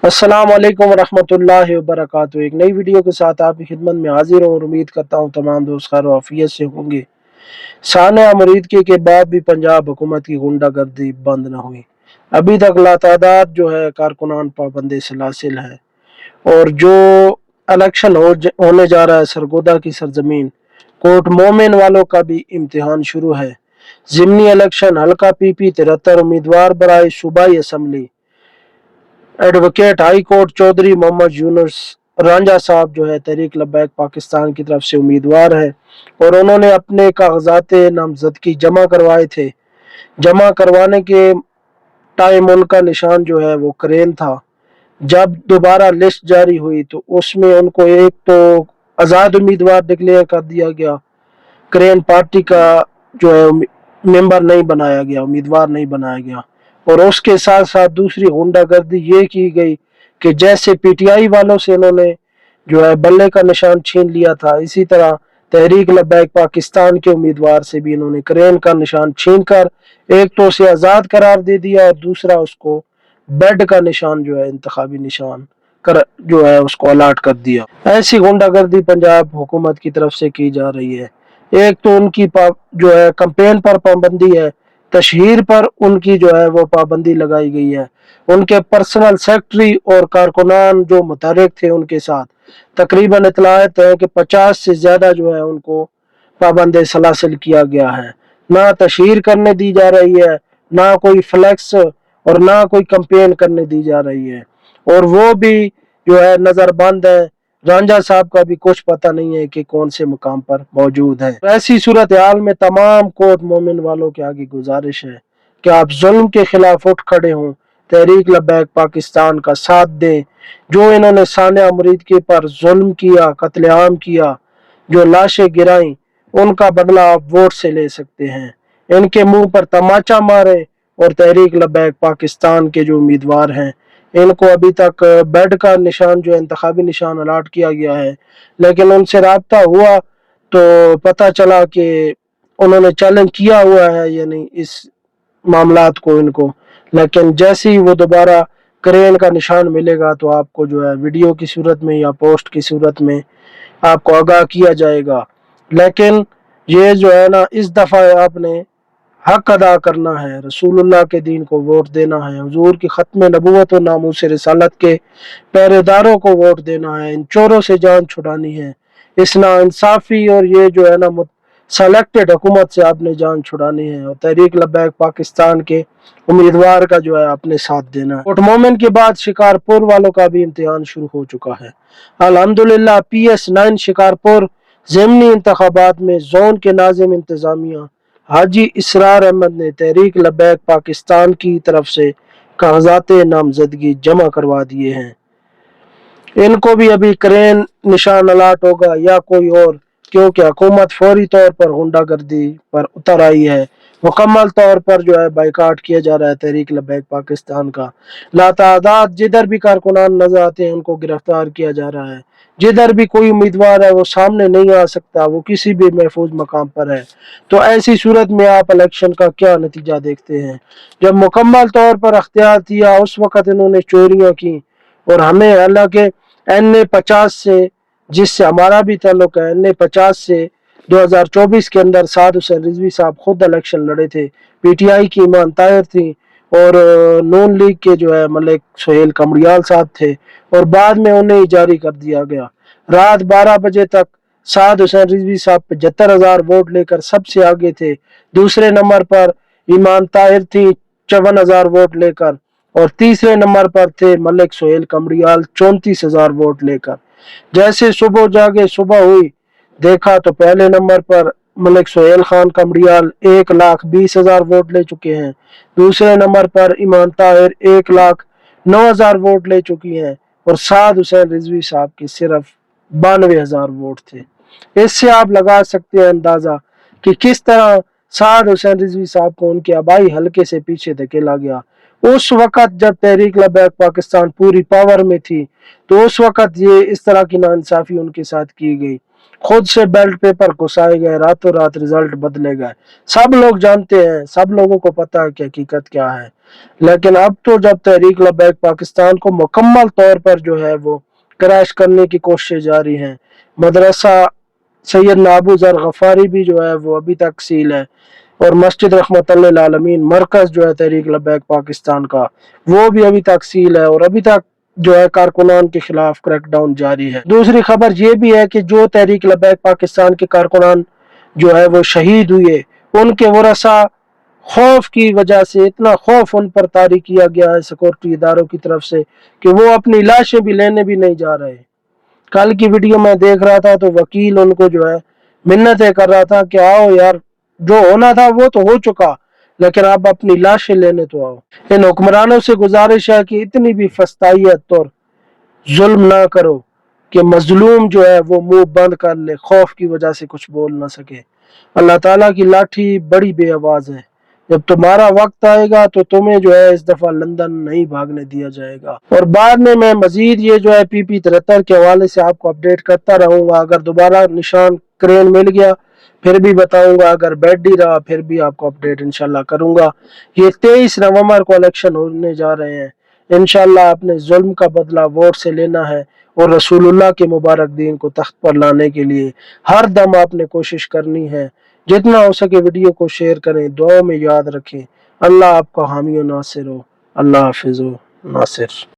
अस्सलाम वालेकुम रहमतुल्लाहि व बरकातुहू। एक नई वीडियो के साथ आपकी खिदमत में हाजिर हूँ और उम्मीद करता हूँ तमाम दोस्त खैर व आफियत से होंगे। सानिया मुरीदकी के बाद भी पंजाब हुकूमत की गुंडागर्दी बंद न हुई। अभी तक लातादाद जो है कारकुनान पाबंद सलासिल है और जो इलेक्शन होने जा रहा है सरगोदा की सरजमीन कोट मोमिन वालों का भी इम्तिहान शुरू है। ज़िमनी इलेक्शन हल्का PP 73 उम्मीदवार बराए सूबाई assembly advocate high court Chaudhry Muhammad Yunus Ranjha साहब जो है तहरीक लब्बैक पाकिस्तान की तरफ से उम्मीदवार है और उन्होंने अपने कागजात नामजदगी जमा करवाए थे। जमा करवाने के टाइम उनका निशान जो है वो क्रेन था। जब दोबारा लिस्ट जारी हुई तो उसमें उनको एक तो आज़ाद उम्मीदवार डिक्लेयर कर दिया गया, क्रेन पार्टी का जो है मेंबर नहीं बनाया गया, उम्मीदवार नहीं बनाया गया। और उसके साथ साथ दूसरी गुंडागर्दी ये की गई कि जैसे PTI वालों से इन्होंने जो है बल्ले का निशान छीन लिया था, इसी तरह तहरीक लब्बैक पाकिस्तान के उम्मीदवार से भी इन्होंने क्रेन का निशान छीन कर एक तो उसे आज़ाद करार दे दिया और दूसरा उसको बेड का निशान जो है इंतखाबी निशान कर जो है उसको अलाट कर दिया। ऐसी गुंडागर्दी पंजाब हुकूमत की तरफ से की जा रही है। एक तो उनकी जो है कैंपेन पर पाबंदी है, तशहीर पर उनकी जो है वो पाबंदी लगाई गई है। उनके पर्सनल सेक्रेटरी और कारकुनान जो मुतहर्रिक थे उनके साथ तकरीबन इतलात है कि 50 से ज्यादा जो है उनको पाबंद सलासिल किया गया है। ना तशहीर करने दी जा रही है, ना कोई फ्लैक्स और ना कोई कैंपेन करने दी जा रही है और वो भी जो है नजरबंद है। रांझा साहब का भी कुछ पता नहीं है कि कौन से मुकाम पर मौजूद है। ऐसी सूरत हाल में तमाम कोर्ट मोमिन वालों के आगे गुजारिश है कि आप जुल्म के खिलाफ उठ खड़े हों, तहरीक लब्बैक पाकिस्तान का साथ दें। जो इन्होंने सानिया मुरीदकी पर जुल्म किया, कत्लेआम किया, जो लाशें गिराई, उनका बदला आप वोट से ले सकते हैं। इनके मुंह पर तमाचा मारे और तहरीक लब्बैक पाकिस्तान के जो उम्मीदवार हैं इनको अभी तक बेड का निशान जो इंतखाबी निशान अलाट किया गया है, लेकिन उनसे रब्ता हुआ तो पता चला कि उन्होंने चैलेंज किया हुआ है या नहीं इस मामलात को इनको। लेकिन जैसे ही वो दोबारा क्रेन का निशान मिलेगा तो आपको जो है वीडियो की सूरत में या पोस्ट की सूरत में आपको आगाह किया जाएगा। लेकिन ये जो है ना, इस दफ़ा आपने हक अदा करना है, रसूलुल्लाह के दीन को वोट देना है, हुजूर की खत्म नबूवत और नामूस रिसालत के पहरेदारों को वोट देना है, इन चोरों से जान छुड़ानी है, इस नाइंसाफी और ये जो है ना सेलेक्टेड हुकूमत से आपने जान छुड़ानी है और तहरीक लब्बैक पाकिस्तान के उम्मीदवार का जो है अपने साथ देना है। कोर्ट मोमिन के बाद शिकारपुर वालों का भी इम्तिहान शुरू हो चुका है। अल्हम्दुलिल्लाह PS9 शिकारपुर ज़िमनी इंतखाबात में जोन के नाजिम इंतजामिया हाजी इसरार अहमद ने तहरीक लब्बैक पाकिस्तान की तरफ से कागजात नामजदगी जमा करवा दिए हैं। इनको भी अभी क्रेन निशान अलाट होगा या कोई और, क्योंकि हुकूमत फौरी तौर पर गुंडागर्दी पर उतर आई है। मुकम्मल तौर पर जो है बाइकाट किया जा रहा है तहरीक लब्बैक पाकिस्तान का। लातादाद जिधर भी कारकुनान नजर आते हैं उनको गिरफ्तार किया जा रहा है। जिधर भी कोई उम्मीदवार है वो सामने नहीं आ सकता, वो किसी भी महफूज मकाम पर है। तो ऐसी सूरत में आप इलेक्शन का क्या नतीजा देखते हैं? जब मुकम्मल तौर पर अख्तियार किया उस वक़्त इन्होंने चोरियां की और हमें हालांकि NA50 से, जिससे हमारा भी ताल्लुक है, NA50 से 2024 के अंदर साद हुसैन रिजवी साहब खुद इलेक्शन लड़े थे। PTI की ईमान ताहिर थी और नून लीग के जो है मलिक सुहेल कमरियाल साहब थे और बाद में उन्हें ही जारी कर दिया गया। रात 12 बजे तक साद हुसैन रिजवी साहब 75,000 वोट लेकर सबसे आगे थे। दूसरे नंबर पर ईमान ताहिर थी 54,000 वोट लेकर और तीसरे नंबर पर थे मलिक सुहेल कमरियाल 34,000 वोट लेकर। जैसे सुबह जागे सुबह हुई, देखा तो पहले नंबर पर मलिक सुहेल खान कमरियाल 1,20,000 वोट ले चुके हैं। दूसरे नंबर पर ईमान ताहिर 1,09,000 वोट ले चुकी हैं और साद हुसैन रिजवी साहब के सिर्फ 92,000 वोट थे। इससे आप लगा सकते हैं अंदाजा कि किस तरह साद हुसैन रिजवी साहब को उनके आबाई हलके से पीछे धकेला गया। उस वक़्त जब तहरीक लब्बैक पाकिस्तान पूरी पावर में थी तो उस वक़्त ये इस तरह की नाइंसाफ़ी उनके साथ की गई। खुद से बैलेट पेपर घुसाए गए, रातों रात रिजल्ट बदले गए। सब लोग जानते हैं, सब लोगों को पता है कि हकीकत क्या है। लेकिन अब तो जब तहरीक लब्बैक पाकिस्तान को मुकम्मल तौर पर जो है वो क्रैश करने की कोशिश जारी है। मदरसा सैयदना अबू जर गफारी भी जो है वो अभी तक सील है, और मस्जिद रहमतुल्लिल आलमीन मरकज जो है तहरीक लब्बैक पाकिस्तान का, वो भी अभी तक सील है, और अभी तक जो है कारकुनान के खिलाफ क्रैकडाउन जारी है। दूसरी खबर ये भी है कि जो तहरीक लब्बैक पाकिस्तान के कारकुनान जो है वो शहीद हुए, उनके वरसा खौफ की वजह से, इतना खौफ उन पर तारी किया गया है सिक्योरिटी इदारों की तरफ से कि वो अपनी लाशें भी लेने भी नहीं जा रहे। कल की वीडियो में देख रहा था तो वकील उनको जो है मिन्नतें कर रहा था कि आओ यार, जो होना था वो तो हो चुका, लेकिन आप अपनी लाशें लेने तो आओ। इन हुक्मरानों से गुजारिश है कि इतनी भी फस्तायत और जुल्म ना करो कि मजलूम जो है वो मुंह बंद कर ले, खौफ की वजह से कुछ बोल ना सके। अल्लाह ताला की लाठी बड़ी बेआवाज है। जब तुम्हारा वक्त आएगा तो तुम्हें जो है इस दफा लंदन नहीं भागने दिया जाएगा। और बाद में मैं मजीद ये जो है PP-73 के हवाले से आपको अपडेट करता रहूंगा। अगर दोबारा निशान क्रेन मिल गया फिर भी बताऊंगा, अगर बैठ ही रहा फिर भी आपको अपडेट इंशाल्लाह करूंगा। ये 23 नवंबर को इलेक्शन होने जा रहे हैं। इंशाल्लाह अपने जुल्म का बदला वोट से लेना है, और रसूलुल्लाह के मुबारक दीन को तख्त पर लाने के लिए हर दम आपने कोशिश करनी है। जितना हो सके वीडियो को शेयर करें, दुआ में याद रखें। अल्लाह आपका हामी और नासिर हो। अल्लाह हाफिज हो नासिर।